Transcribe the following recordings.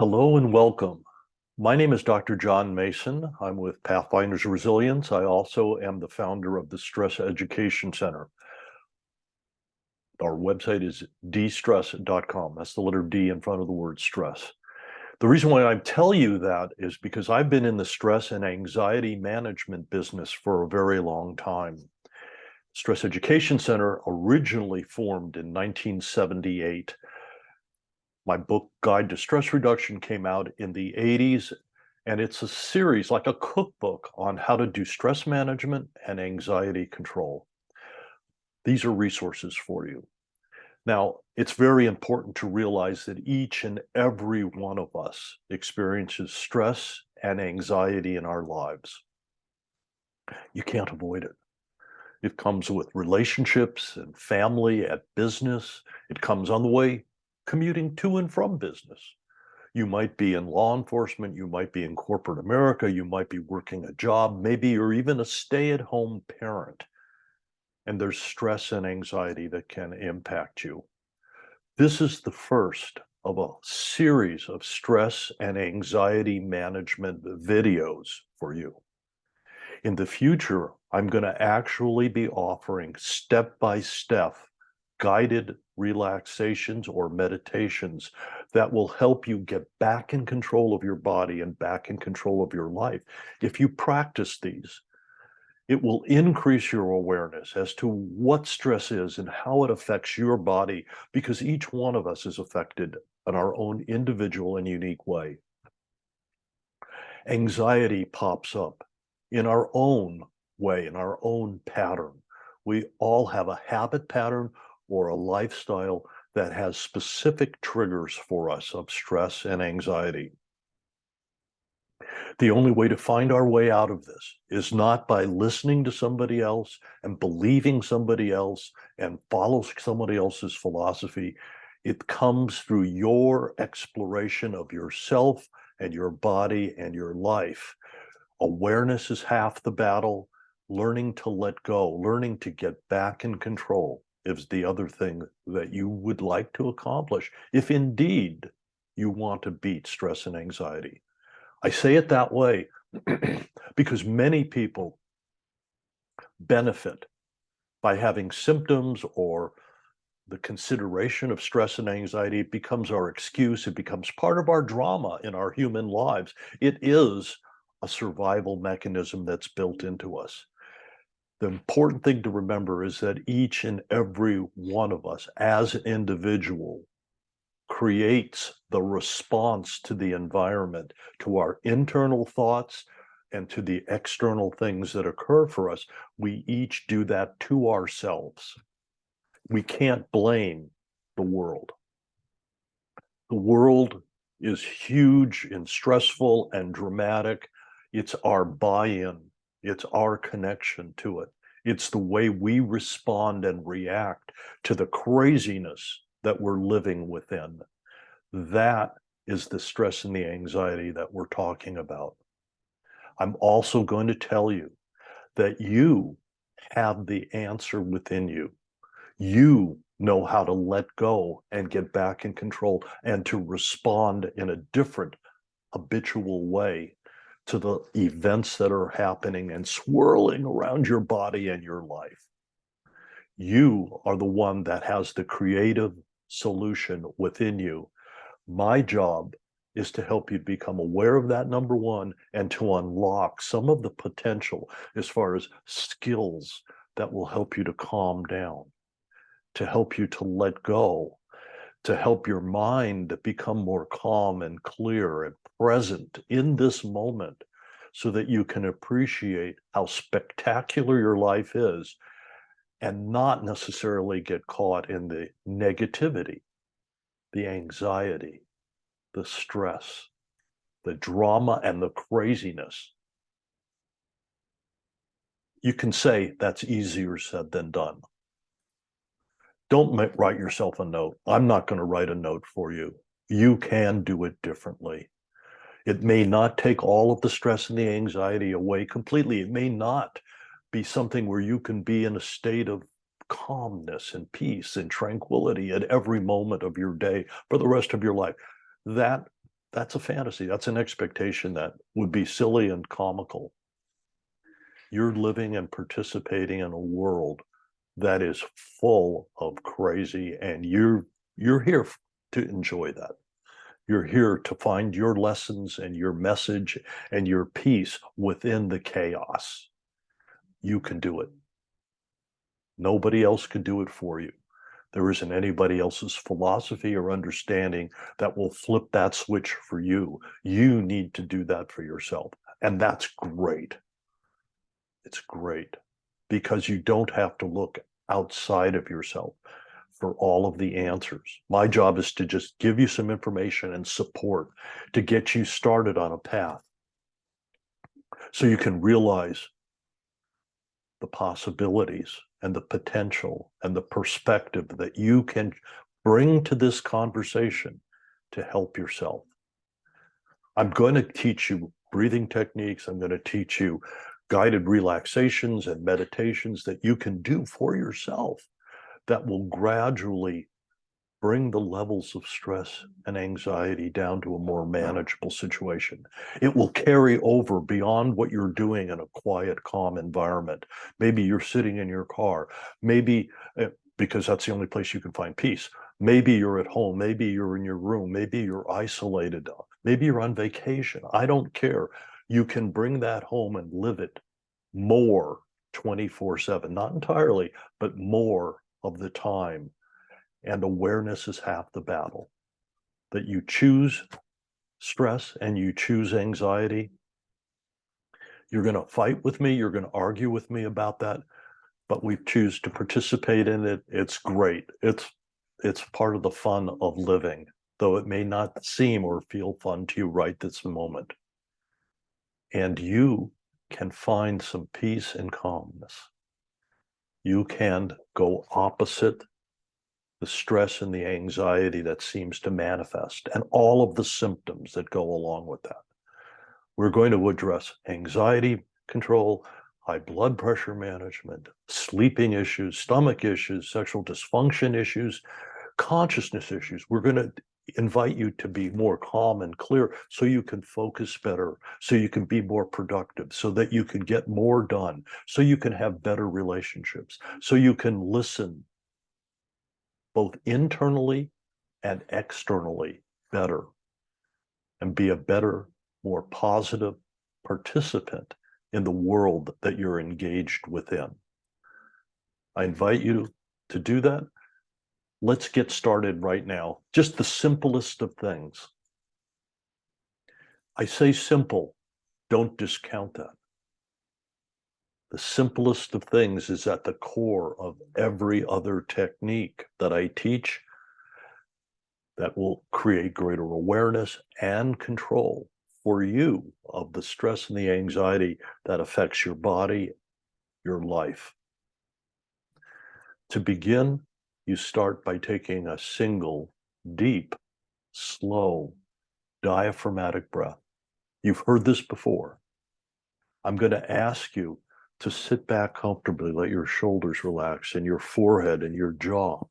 Hello and welcome. My name is Dr. John Mason. I'm with Pathfinders Resilience. I also am the founder of the Stress Education Center. Our website is dstress.com. That's the letter D in front of the word stress. The reason why I tell you that is because I've been in the stress and anxiety management business for a very long time. Stress Education Center originally formed in 1978. My book, Guide to Stress Reduction, came out in the 80s, and it's a series, like a cookbook, on how to do stress management and anxiety control. These are resources for you. Now, it's very important to realize that each and every one of us experiences stress and anxiety in our lives. You can't avoid it. It comes with relationships and family, at business. It comes on the way commuting to and from business. You might be in law enforcement, you might be in corporate America, you might be working a job, maybe you're even a stay-at-home parent, and there's stress and anxiety that can impact you. This is the first of a series of stress and anxiety management videos for you. In the future, I'm going to actually be offering step-by-step guided relaxations or meditations that will help you get back in control of your body and back in control of your life. If you practice these, it will increase your awareness as to what stress is and how it affects your body, because each one of us is affected in our own individual and unique way. Anxiety pops up in our own way, in our own pattern. We all have a habit pattern or a lifestyle that has specific triggers for us of stress and anxiety. The only way to find our way out of this is not by listening to somebody else and believing somebody else and follow somebody else's philosophy. It comes through your exploration of yourself and your body and your life. Awareness is half the battle. Learning to let go, learning to get back in control is the other thing that you would like to accomplish if indeed you want to beat stress and anxiety. I say it that way because many people benefit by having symptoms or the consideration of stress and anxiety. It becomes our excuse. It becomes part of our drama in our human lives. It is a survival mechanism that's built into us. The important thing to remember is that each and every one of us as an individual creates the response to the environment, to our internal thoughts and to the external things that occur for us. We each do that to ourselves. We can't blame the world. The world is huge and stressful and dramatic. It's our buy-in. It's our connection to it. It's the way we respond and react to the craziness that we're living within. That is the stress and the anxiety that we're talking about. I'm also going to tell you that you have the answer within you. You know how to let go and get back in control and to respond in a different habitual way to the events that are happening and swirling around your body and your life. You are the one that has the creative solution within you. My job is to help you become aware of that, number one, and to unlock some of the potential as far as skills that will help you to calm down, to help you to let go, to help your mind become more calm and clear and present in this moment so that you can appreciate how spectacular your life is and not necessarily get caught in the negativity, the anxiety, the stress, the drama, and the craziness. You can say that's easier said than done. Don't write yourself a note. I'm not going to write a note for you. You can do it differently. It may not take all of the stress and the anxiety away completely. It may not be something where you can be in a state of calmness and peace and tranquility at every moment of your day for the rest of your life. That That's a fantasy. That's an expectation that would be silly and comical. You're living and participating in a world that is full of crazy, and you're here to enjoy that. You're here to find your lessons and your message and your peace within the chaos. You can do it. Nobody else can do it for you. There isn't anybody else's philosophy or understanding that will flip that switch for you. You need to do that for yourself. And that's great. It's great because you don't have to look outside of yourself for all of the answers. My job is to just give you some information and support to get you started on a path so you can realize the possibilities and the potential and the perspective that you can bring to this conversation to help yourself. I'm going to teach you breathing techniques. I'm going to teach you guided relaxations and meditations that you can do for yourself that will gradually bring the levels of stress and anxiety down to a more manageable situation. It will carry over beyond what you're doing in a quiet, calm environment. Maybe you're sitting in your car, maybe because that's the only place you can find peace. Maybe you're at home, maybe you're in your room, maybe you're isolated, maybe you're on vacation. I don't care. You can bring that home and live it more 24/7, not entirely, but more of the time. And awareness is half the battle. That you choose stress and you choose anxiety. You're going to fight with me. You're going to argue with me about that. But we choose to participate in it. It's great. It's part of the fun of living, though it may not seem or feel fun to you right this moment. And you can find some peace and calmness. You can go opposite the stress and the anxiety that seems to manifest and all of the symptoms that go along with that. We're going to address anxiety control, high blood pressure management, sleeping issues, stomach issues, sexual dysfunction issues, consciousness issues. We're going to invite you to be more calm and clear so you can focus better, so you can be more productive, so that you can get more done, so you can have better relationships, so you can listen both internally and externally better and be a better, more positive participant in the world that you're engaged within. I invite you to do that. Let's get started right now. Just the simplest of things. I say simple, don't discount that. The simplest of things is at the core of every other technique that I teach that will create greater awareness and control for you of the stress and the anxiety that affects your body, your life. To begin, you start by taking a single, deep, slow, diaphragmatic breath. You've heard this before. I'm going to ask you to sit back comfortably, let your shoulders relax and your forehead and your jaw.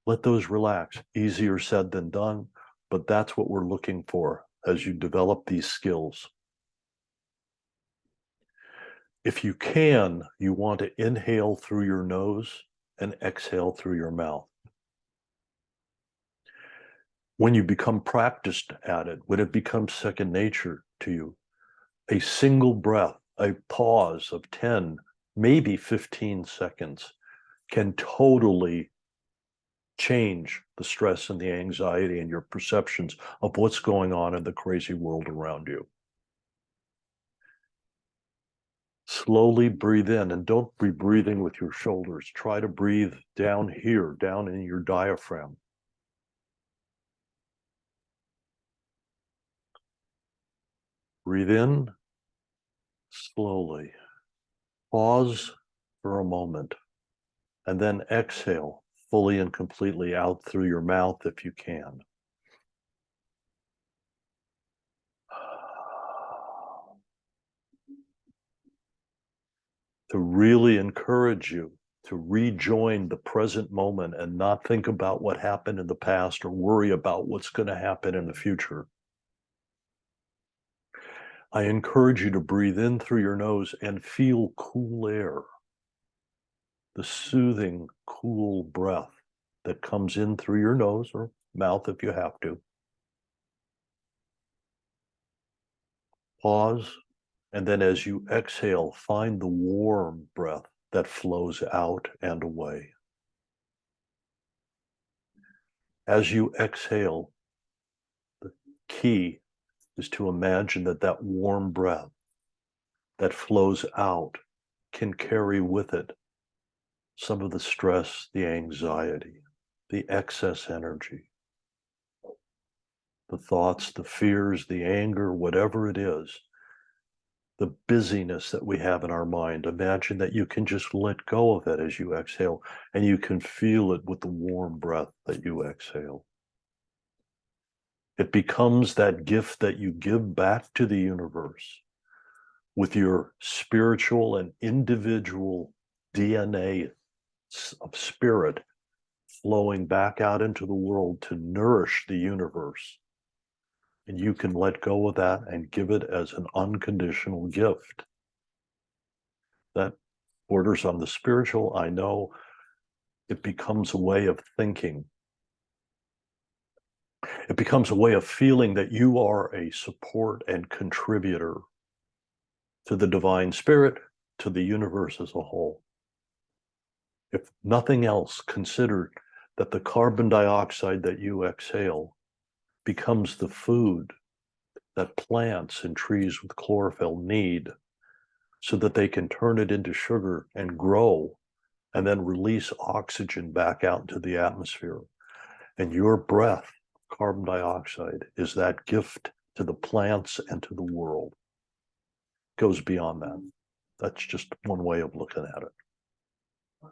Let those relax. Easier said than done, but that's what we're looking for as you develop these skills. If you can, you want to inhale through your nose and exhale through your mouth. When you become practiced at it, when it becomes second nature to you, a single breath, a pause of 10, maybe 15 seconds can totally change the stress and the anxiety and your perceptions of what's going on in the crazy world around you. Slowly breathe in, and don't be breathing with your shoulders. Try to breathe down here, down in your diaphragm. Breathe in slowly. Pause for a moment, and then exhale fully and completely out through your mouth if you can. To really encourage you to rejoin the present moment and not think about what happened in the past or worry about what's going to happen in the future. I encourage you to breathe in through your nose and feel cool air, the soothing, cool breath that comes in through your nose or mouth if you have to. Pause, and then as you exhale, find the warm breath that flows out and away. As you exhale, the key is to imagine that that warm breath that flows out can carry with it some of the stress, the anxiety, the excess energy, the thoughts, the fears, the anger, whatever it is, the busyness that we have in our mind. Imagine that you can just let go of it as you exhale, and you can feel it with the warm breath that you exhale. It becomes that gift that you give back to the universe with your spiritual and individual DNA of spirit flowing back out into the world to nourish the universe. And you can let go of that and give it as an unconditional gift. That borders on the spiritual, I know. It becomes a way of thinking. It becomes a way of feeling that you are a support and contributor to the divine spirit, to the universe as a whole. If nothing else, consider that the carbon dioxide that you exhale becomes the food that plants and trees with chlorophyll need so that they can turn it into sugar and grow and then release oxygen back out into the atmosphere. And your breath, carbon dioxide, is that gift to the plants and to the world. It goes beyond that. That's just one way of looking at it.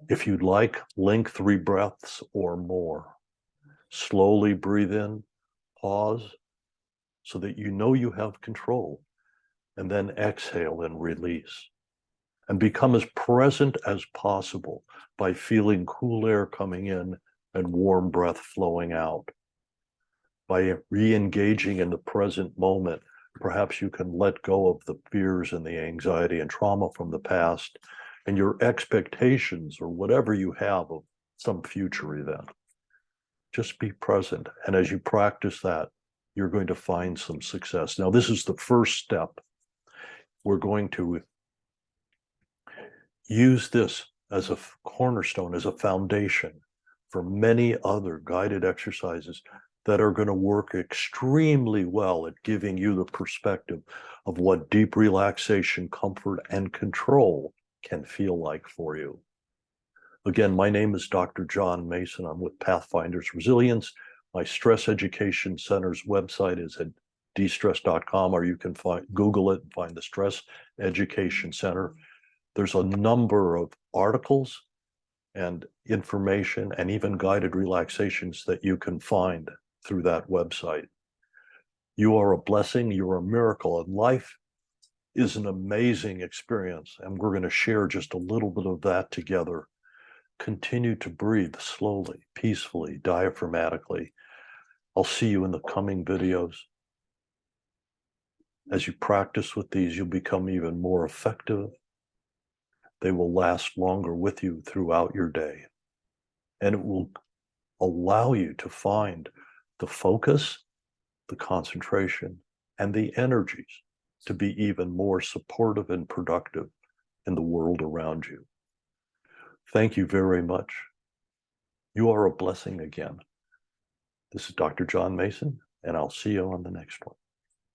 If you'd like, link 3 breaths or more. Slowly breathe in, pause, so that you know you have control, and then exhale and release. And become as present as possible by feeling cool air coming in and warm breath flowing out. By re-engaging in the present moment, perhaps you can let go of the fears and the anxiety and trauma from the past and your expectations or whatever you have of some future event. Just be present. And as you practice that, you're going to find some success. Now, this is the first step. We're going to use this as a cornerstone, as a foundation for many other guided exercises that are going to work extremely well at giving you the perspective of what deep relaxation, comfort, and control can feel like for you. Again, my name is Dr. John Mason. I'm with Pathfinders Resilience. My Stress Education Center's website is at destress.com, or you can Google it and find the Stress Education Center. There's a number of articles and information and even guided relaxations that you can find through that website. You are a blessing, you're a miracle, and life is an amazing experience, and we're going to share just a little bit of that together. Continue to breathe slowly, peacefully, diaphragmatically. I'll see you in the coming videos. As you practice with these, you'll become even more effective. They will last longer with you throughout your day. And it will allow you to find the focus, the concentration, and the energies to be even more supportive and productive in the world around you. Thank you very much. You are a blessing again. This is Dr. John Mason, and I'll see you on the next one.